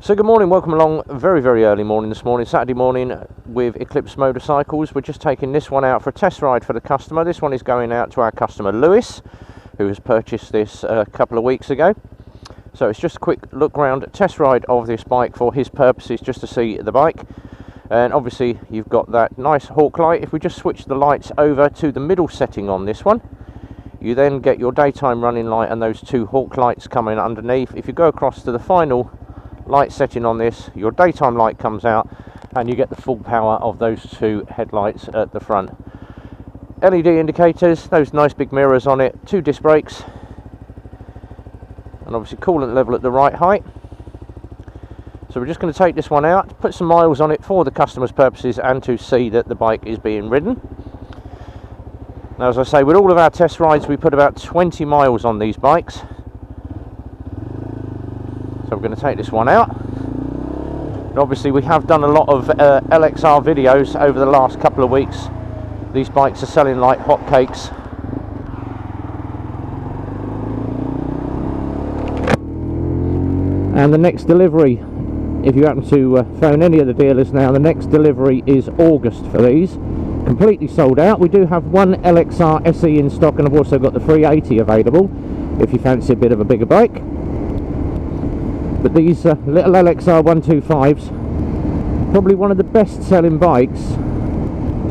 So good morning, welcome along. Very early morning this morning, Saturday morning with Eclipse Motorcycles. We're just taking this one out for a test ride for the customer. This one is going out to our customer Lewis, who has purchased this a couple of weeks ago. So it's just a quick look round, test ride of this bike for his purposes, just to see the bike. And obviously you've got that nice hawk light. If we just switch the lights over to the middle setting on this one, you then get your daytime running light and those two hawk lights coming underneath. If you go across to the final light setting on this, your daytime light comes out and you get the full power of those two headlights at the front. LED indicators, those nice big mirrors on it, two disc brakes, and obviously coolant level at the right height. So we're just going to take this one out, put some miles on it for the customer's purposes and to see that the bike is being ridden. Now, as I say, with all of our test rides we put about 20 miles on these bikes. So we're going to take this one out. And obviously we have done a lot of LXR videos over the last couple of weeks. These bikes are selling like hotcakes. And the next delivery, if you happen to phone any of the dealers now, the next delivery is August for these. Completely sold out. We do have one LXR SE in stock, and I've also got the 380 available if you fancy a bit of a bigger bike. But these little LXR 125s, probably one of the best selling bikes,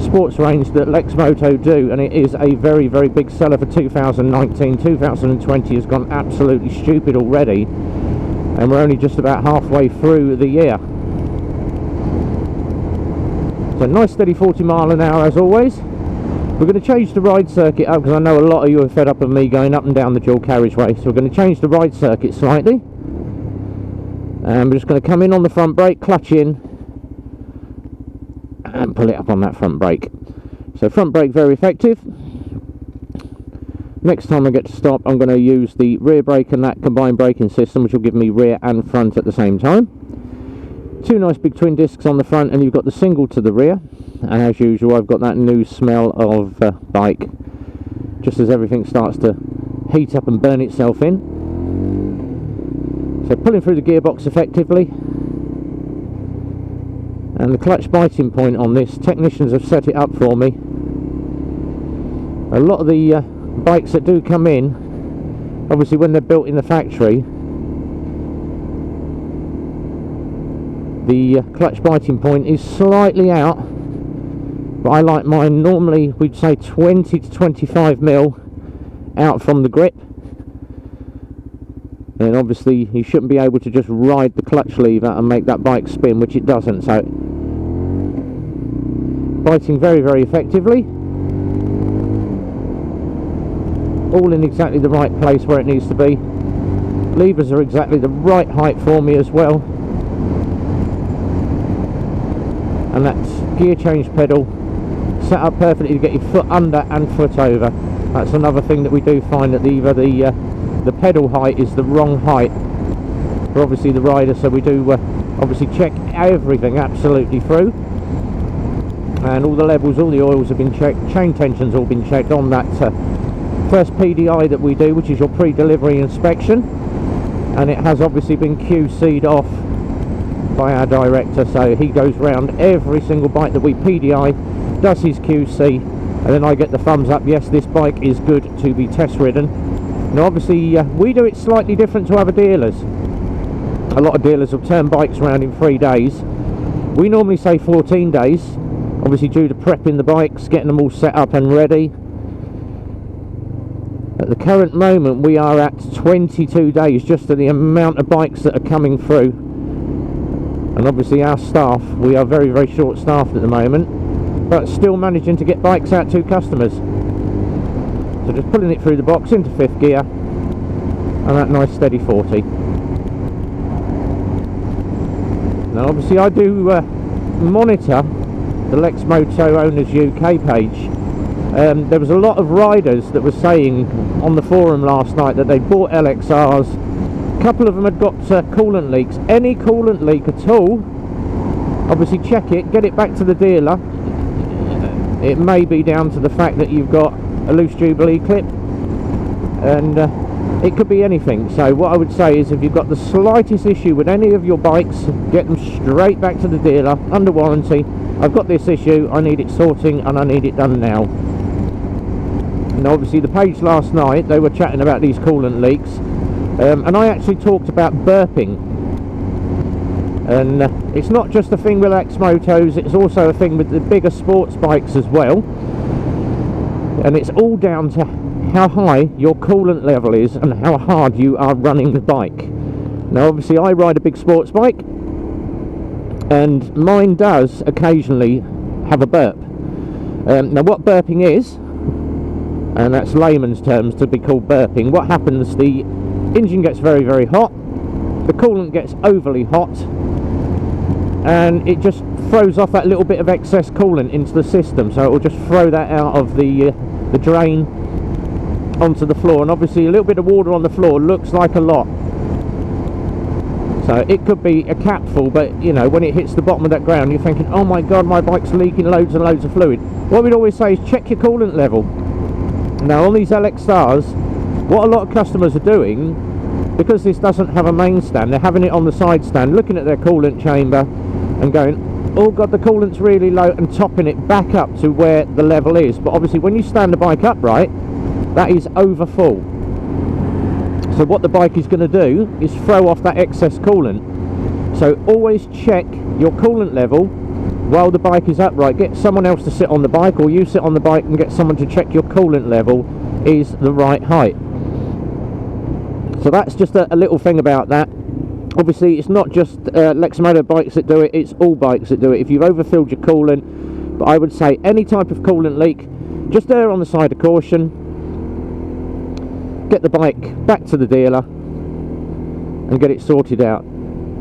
sports range that Lexmoto do, and it is a very big seller for 2019. 2020 has gone absolutely stupid already, and we're only just about halfway through the year. So nice steady 40 mile an hour as always. We're going to change the ride circuit up because I know a lot of you are fed up of me going up and down the dual carriageway, so we're going to change the ride circuit slightly. And we're just going to come in on the front brake, clutch in and pull it up on that front brake. So front brake very effective. Next time I get to stop I'm going to use the rear brake and that combined braking system, which will give me rear and front at the same time. Two nice big twin discs on the front, and you've got the single to the rear. And as usual I've got that new smell of bike just as everything starts to heat up and burn itself in. So pulling through the gearbox effectively, and the clutch biting point on this, technicians have set it up for me. A lot of the bikes that do come in, obviously when they're built in the factory, the clutch biting point is slightly out, but I like mine normally, we'd say 20 to 25 mil out from the grip. And obviously you shouldn't be able to just ride the clutch lever and make that bike spin, which it doesn't. So biting very effectively, all in exactly the right place where it needs to be. Levers are exactly the right height for me as well, and that gear change pedal set up perfectly to get your foot under and foot over. That's another thing that we do find, that either the pedal height is the wrong height for obviously the rider, so we do obviously check everything absolutely through, and all the levels, all the oils have been checked, chain tensions all been checked on that first PDI that we do, which is your pre-delivery inspection, and it has obviously been QC'd off by our director, so he goes round every single bike that we PDI, does his QC, and then I get the thumbs up, yes, this bike is good to be test ridden. Now obviously we do it slightly different to other dealers. A lot of dealers will turn bikes around in 3 days. We normally say 14 days, obviously due to prepping the bikes, getting them all set up and ready. At the current moment we are at 22 days, just to the amount of bikes that are coming through. And obviously our staff, we are very short staffed at the moment, but still managing to get bikes out to customers. So just pulling it through the box into 5th gear, and that nice steady 40. Now obviously I do monitor the Lexmoto Owners UK page. There was a lot of riders that were saying on the forum last night that they bought LXRs. A couple of them had got coolant leaks. Any coolant leak at all, obviously check it, get it back to the dealer. It may be down to the fact that you've got a loose Jubilee clip, and It could be anything. So what I would say is, if you've got the slightest issue with any of your bikes, get them straight back to the dealer under warranty. I've got this issue, I need it sorting and I need it done now. And obviously the page last night, they were chatting about these coolant leaks, and I actually talked about burping. And it's not just a thing with Lexmotos, it's also a thing with the bigger sports bikes as well. And it's all down to how high your coolant level is and how hard you are running the bike. Now obviously I ride a big sports bike, and mine does occasionally have a burp. Now what burping is, and that's layman's terms to be called burping, what happens, the engine gets very, very hot, the coolant gets overly hot, and it just throws off that little bit of excess coolant into the system, so it will just throw that out of the drain onto the floor. And obviously a little bit of water on the floor looks like a lot, so it could be a capful, but you know, when it hits the bottom of that ground, you're thinking, oh my god, my bike's leaking loads and loads of fluid. What we'd always say is check your coolant level. Now on these LXRs, what a lot of customers are doing, because this doesn't have a main stand, they're having it on the side stand, looking at their coolant chamber and going, oh god, the coolant's really low, and topping it back up to where the level is. But obviously when you stand the bike upright, that is over full. So what the bike is going to do is throw off that excess coolant. So always check your coolant level while the bike is upright. Get someone else to sit on the bike, or you sit on the bike and get someone to check your coolant level is the right height. So that's just a little thing about that. Obviously it's not just Lexmoto bikes that do it, it's all bikes that do it. If you've overfilled your coolant, but I would say any type of coolant leak, just err on the side of caution. Get the bike back to the dealer and get it sorted out.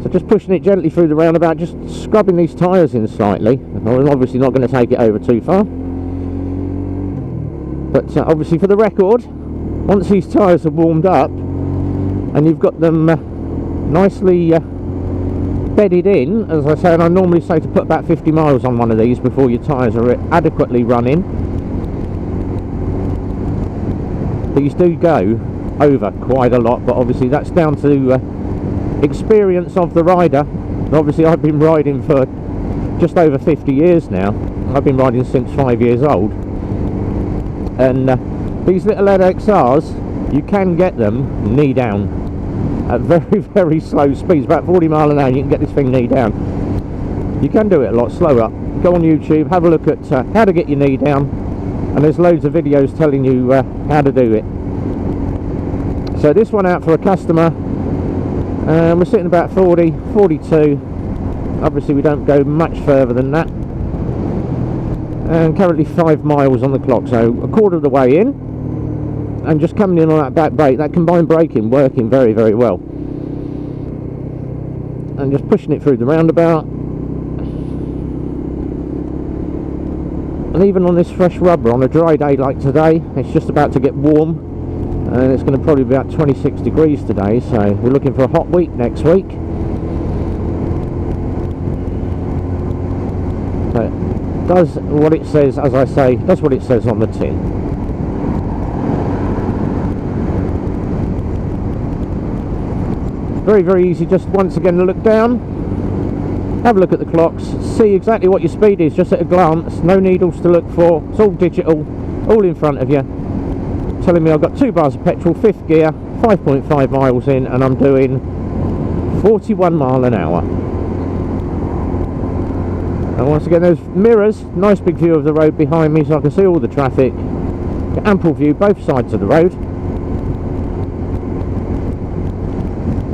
So just pushing it gently through the roundabout, just scrubbing these tyres in slightly. I'm obviously not going to take it over too far, but obviously for the record, once these tyres are warmed up and you've got them nicely bedded in, as I say, and I normally say to put about 50 miles on one of these before your tyres are adequately running. These do go over quite a lot, but obviously that's down to experience of the rider. And obviously I've been riding for just over 50 years now. I've been riding since 5 years old, and these little LXRs, you can get them knee down at very, very slow speeds, about 40 mile an hour. You can get this thing knee down. You can do it a lot slower. Go on YouTube, have a look at how to get your knee down, and there's loads of videos telling you how to do it. So this one out for a customer, we're sitting about 40, 42. Obviously we don't go much further than that, and currently 5 miles on the clock, so a quarter of the way in, and just coming in on that back brake, that combined braking working very, very well, and just pushing it through the roundabout. And even on this fresh rubber, on a dry day like today, it's just about to get warm, and it's going to probably be about 26 degrees today, so we're looking for a hot week next week. So it does what it says, as I say, does what it says on the tin. Very, very easy, just once again to look down, have a look at the clocks, see exactly what your speed is just at a glance, no needles to look for, it's all digital, all in front of you, telling me I've got 2 bars of petrol, 5th gear, 5.5 miles in, and I'm doing 41 mile an hour. And once again, there's mirrors, nice big view of the road behind me so I can see all the traffic, ample view both sides of the road.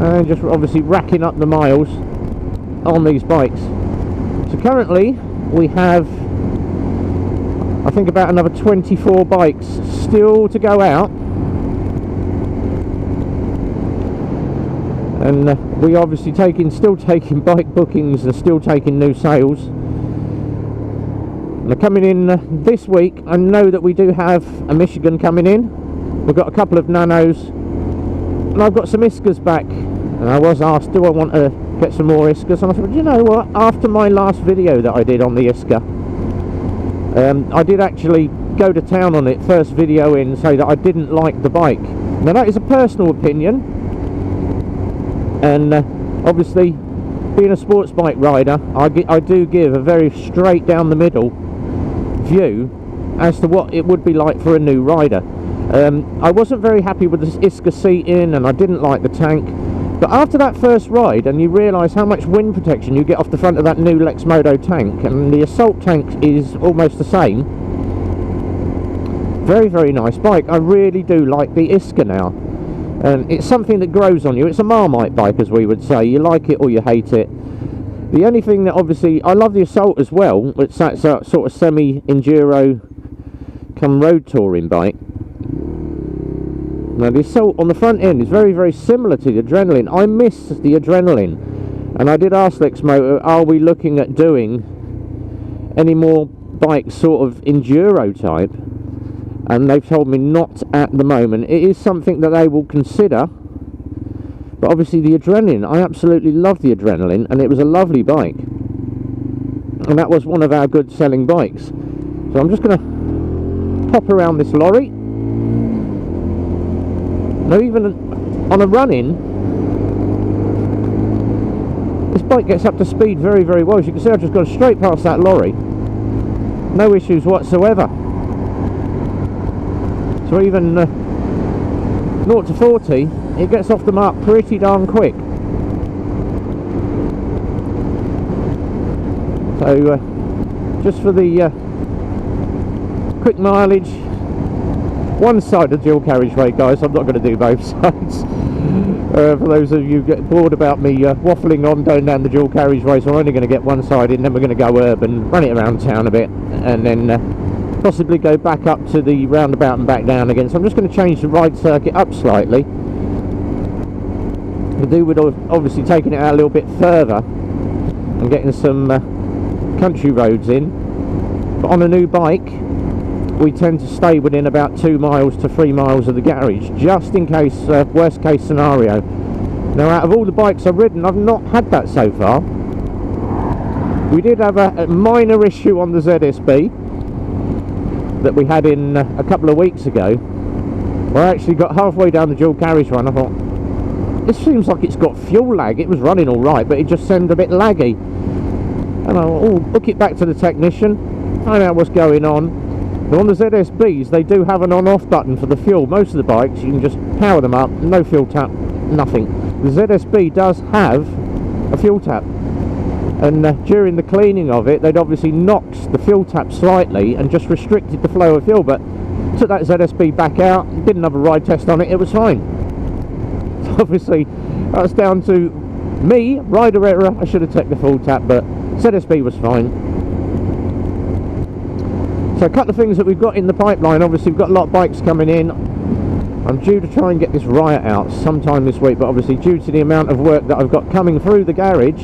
And just obviously racking up the miles on these bikes. So currently we have, I think, about another 24 bikes still to go out, and we obviously still taking bike bookings and still taking new sales. And they're coming in this week. I know that we do have a Michigan coming in, we've got a couple of Nanos, and I've got some Iskas back. And I was asked, do I want to get some more Iskas? And I said, well, you know what, after my last video that I did on the Iska, I did actually go to town on it, first video in, say that I didn't like the bike. Now that is a personal opinion, and obviously being a sports bike rider, I do give a very straight down the middle view as to what it would be like for a new rider. I wasn't very happy with this Iska seating, and I didn't like the tank, but after that first ride and you realise how much wind protection you get off the front of that new Lexmoto tank, and the Assault tank is almost the same, very, very nice bike. I really do like the Iska now, and it's something that grows on you. It's a Marmite bike, as we would say. You like it or you hate it. The only thing that, obviously, I love the Assault as well. It's that sort of semi-enduro come road touring bike. Now the Assault on the front end is very, very similar to the Adrenaline. I miss the Adrenaline, and I did ask Lexmoto, are we looking at doing any more bikes sort of enduro type, and they've told me not at the moment. It is something that they will consider, but obviously the Adrenaline, I absolutely love the Adrenaline, and it was a lovely bike, and that was one of our good selling bikes. So I'm just going to pop around this lorry. Now even on a run-in, this bike gets up to speed very, very well. As you can see, I've just gone straight past that lorry, no issues whatsoever. So even 0 to 40, it gets off the mark pretty darn quick. So just for the quick mileage, one side of the dual carriageway, guys. I'm not going to do both sides. For those of you who get bored about me waffling on going down the dual carriageway, so I'm only going to get one side in, then we're going to go urban, run it around town a bit, and then possibly go back up to the roundabout and back down again. So I'm just going to change the ride circuit up slightly. I do with obviously taking it out a little bit further and getting some country roads in. But on a new bike, we tend to stay within about 2 miles to 3 miles of the garage, just in case, worst case scenario. Now out of all the bikes I've ridden, I've not had that so far. We did have a minor issue on the ZSB that we had in a couple of weeks ago, where I actually got halfway down the dual carriage run. I thought, this seems like it's got fuel lag. It was running all right, but it just seemed a bit laggy, and I'll hook it back to the technician, find out what's going on. Now on the ZSBs, they do have an on-off button for the fuel. Most of the bikes, you can just power them up, no fuel tap, nothing. The ZSB does have a fuel tap, and during the cleaning of it, they'd obviously knocked the fuel tap slightly and just restricted the flow of fuel, but took that ZSB back out, did another ride test on it, it was fine. So obviously that's down to me, rider error. I should have taken the full tap, but ZSB was fine. So a couple of things that we've got in the pipeline. Obviously we've got a lot of bikes coming in. I'm due to try and get this Riot out sometime this week, but obviously due to the amount of work that I've got coming through the garage,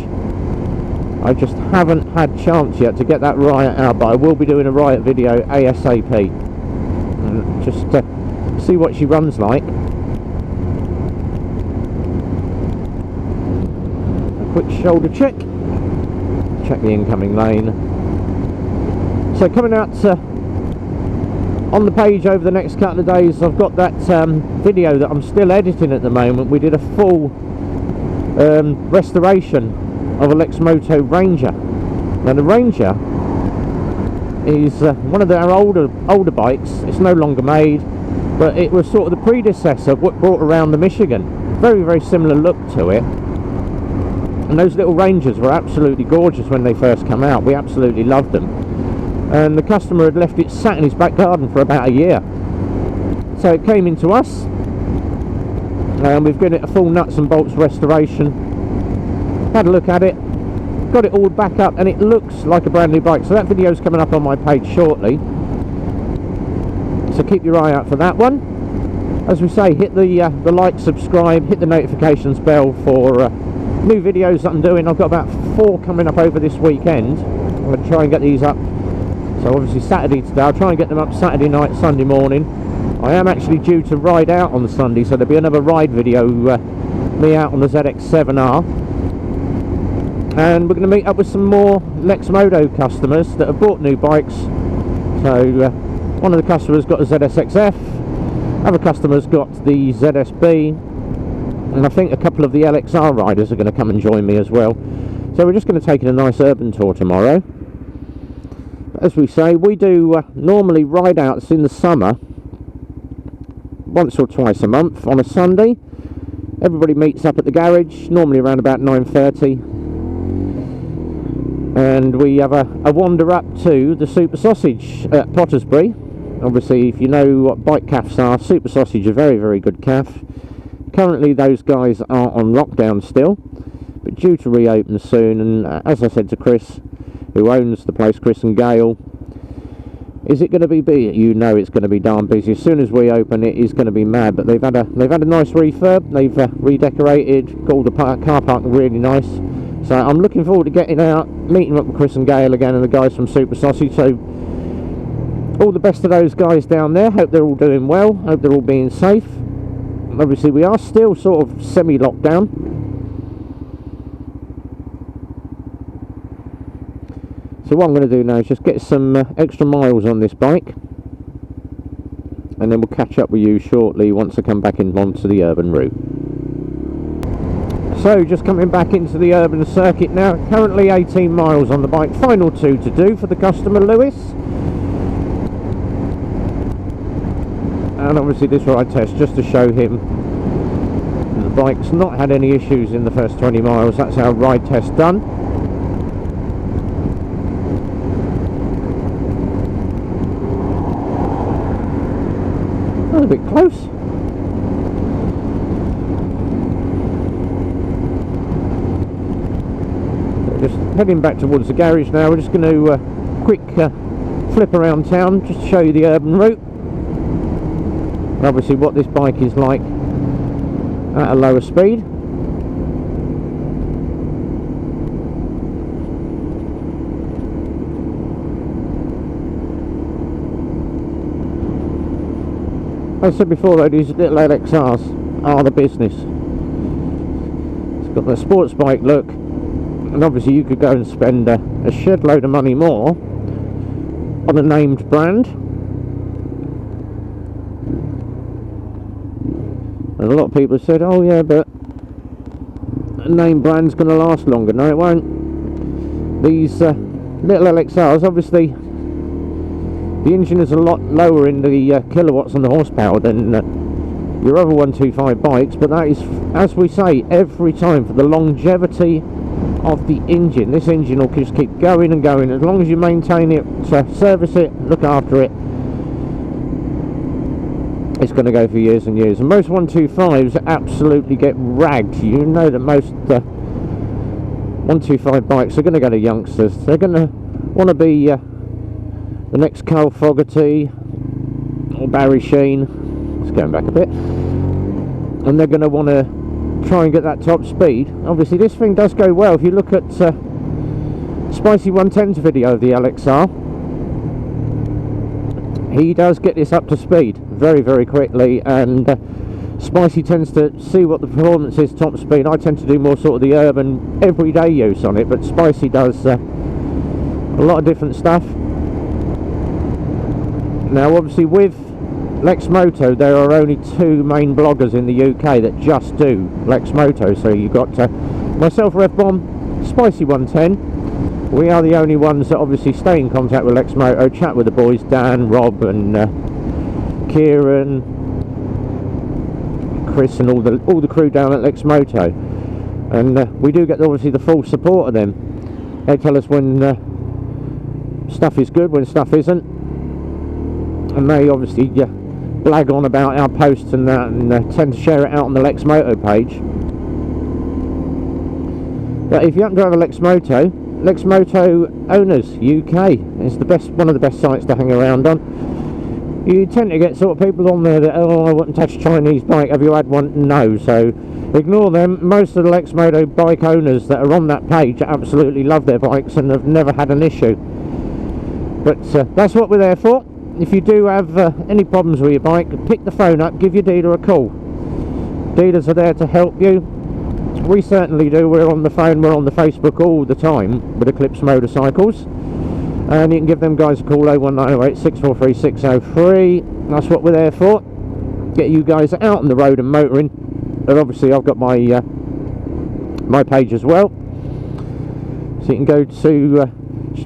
I just haven't had chance yet to get that Riot out, but I will be doing a Riot video ASAP, and just see what she runs like. A quick shoulder check the incoming lane. So coming out on the page over the next couple of days, I've got that video that I'm still editing at the moment. We did a full restoration of a Lexmoto Ranger. Now the Ranger is one of our older bikes. It's no longer made, but it was sort of the predecessor of what brought around the Michigan. Very, very similar look to it. And those little Rangers were absolutely gorgeous when they first come out. We absolutely loved them. And the customer had left it sat in his back garden for about a year. So it came into us, and we've given it a full nuts and bolts restoration. Had a look at it, got it all back up, and it looks like a brand new bike. So that video is coming up on my page shortly, so keep your eye out for that one. As we say, hit the like, subscribe, hit the notifications bell for new videos that I'm doing. I've got about 4 coming up over this weekend. I'm going to try and get these up. So obviously Saturday today, I'll try and get them up Saturday night, Sunday morning. I am actually due to ride out on the Sunday, so there'll be another ride video, me out on the ZX7R. And we're going to meet up with some more Lexmoto customers that have bought new bikes. So one of the customers got a ZSXF, Other customers got the ZSB, and I think a couple of the LXR riders are going to come and join me as well. So we're just going to take a nice urban tour tomorrow. As we say, we do normally ride outs in the summer once or twice a month on a Sunday. Everybody meets up at the garage, normally around about 9:30, and we have a wander up to the Super Sausage at Pottersbury. Obviously, if you know what bike cafes are, Super Sausage, a very, very good cafe. Currently those guys are on lockdown still, but due to reopen soon. And as I said to Chris, who owns the place, Chris and Gail, is it going to be busy? You know it's going to be darn busy. As soon as we open, it is going to be mad. But they've had a nice refurb. They've redecorated, got all the car parking really nice. So I'm looking forward to getting out, meeting up with Chris and Gail again, and the guys from Super Sausage. So all the best to those guys down there. Hope they're all doing well. Hope they're all being safe. Obviously, we are still sort of semi-lockdown. So what I'm going to do now is just get some extra miles on this bike, and then we'll catch up with you shortly once I come back in onto the urban route. So just coming back into the urban circuit now, currently 18 miles on the bike, final 2 to do for the customer Lewis. And obviously this ride test just to show him the bike's not had any issues in the first 20 miles. That's our ride test done. A bit close. Just heading back towards the garage now. We're just going to quick flip around town just to show you the urban route, and obviously what this bike is like at a lower speed. As I said before though, these little LXRs are the business. It's got the sports bike look, and obviously you could go and spend a shed load of money more on a named brand, and a lot of people have said, oh yeah, but a named brand's going to last longer. No, it won't. These little LXRs, obviously the engine is a lot lower in the kilowatts and the horsepower than your other 125 bikes, but that is, as we say every time, for the longevity of the engine. This engine will just keep going and going as long as you maintain it, service it, look after it. It's going to go for years and years. And most 125s absolutely get ragged. You know that most 125 bikes are going to go to youngsters. They're going to want to be the next Carl Fogarty or Barry Sheen. It's going back a bit, and they're going to want to try and get that top speed. Obviously this thing does go well. If you look at Spicy 110's video of the LXR, he does get this up to speed very, very quickly, and Spicy tends to see what the performance is top speed. I tend to do more sort of the urban everyday use on it, but Spicy does a lot of different stuff. Now obviously with Lexmoto there are only 2 main bloggers in the UK that just do Lexmoto. So you've got myself, Rev Bomb, Spicy 110. We are the only ones that obviously stay in contact with Lexmoto, chat with the boys, Dan, Rob and Kieran, Chris and all the crew down at Lexmoto. And we do get obviously the full support of them. They tell us when stuff is good, when stuff isn't. And they obviously blag on about our posts and that, and tend to share it out on the Lexmoto page. But if you happen to have a Lexmoto Owners UK is the best, one of the best sites to hang around on. You tend to get sort of people on there that, oh, I wouldn't touch a Chinese bike, have you had one? No. So ignore them. Most of the Lexmoto bike owners that are on that page absolutely love their bikes and have never had an issue. But that's what we're there for. If you do have any problems with your bike, pick the phone up, give your dealer a call. Dealers are there to help you. We certainly do. We're on the phone, we're on the Facebook all the time with Eclipse Motorcycles, and you can give them guys a call, 01908 643 603. That's what we're there for. get you guys out on the road and motoring. And obviously I've got my my page as well, so you can go to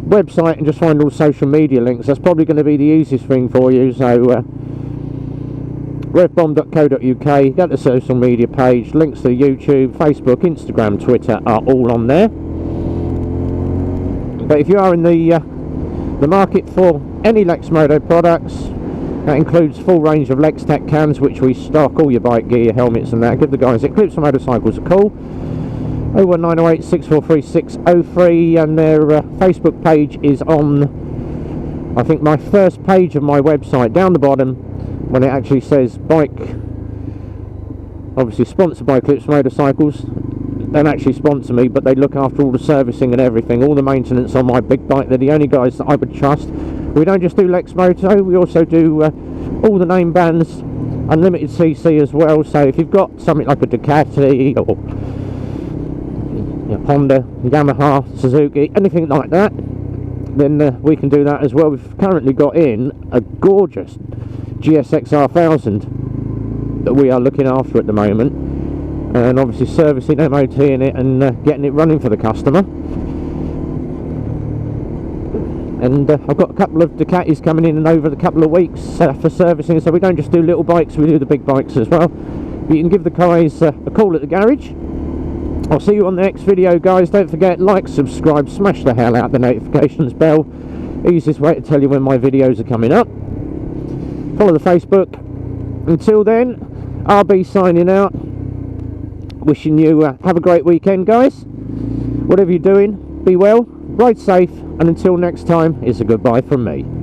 website and just find all social media links. That's probably going to be the easiest thing for you. So revbomb.co.uk, get the social media page, links to YouTube, Facebook, Instagram, Twitter are all on there. But if you are in the market for any Lexmoto products, that includes full range of Lextech cams, which we stock, all your bike gear, your helmets and that, give the guys at Eclipse Motorcycles a call, 01908 643 603, and their Facebook page is on, I think, my first page of my website, down the bottom, when it actually says bike, obviously sponsored by Eclipse Motorcycles. They don't actually sponsor me, but they look after all the servicing and everything, all the maintenance on my big bike. They're the only guys that I would trust. We don't just do Lexmoto, we also do all the name brands, unlimited CC as well. So if you've got something like a Ducati or Honda, Yamaha, Suzuki, anything like that, then we can do that as well. We've currently got in a gorgeous GSX-R 1000 that we are looking after at the moment, and obviously servicing, MOT in it, and getting it running for the customer. And I've got a couple of Ducatis coming in over the couple of weeks for servicing, so we don't just do little bikes, we do the big bikes as well. But you can give the guys a call at the garage. I'll see you on the next video, guys. Don't forget, like, subscribe, smash the hell out the notifications bell. Easiest way to tell you when my videos are coming up. Follow the Facebook. Until then, I'll be signing out. Wishing you have a great weekend, guys. Whatever you're doing, be well, ride safe, and until next time, it's a goodbye from me.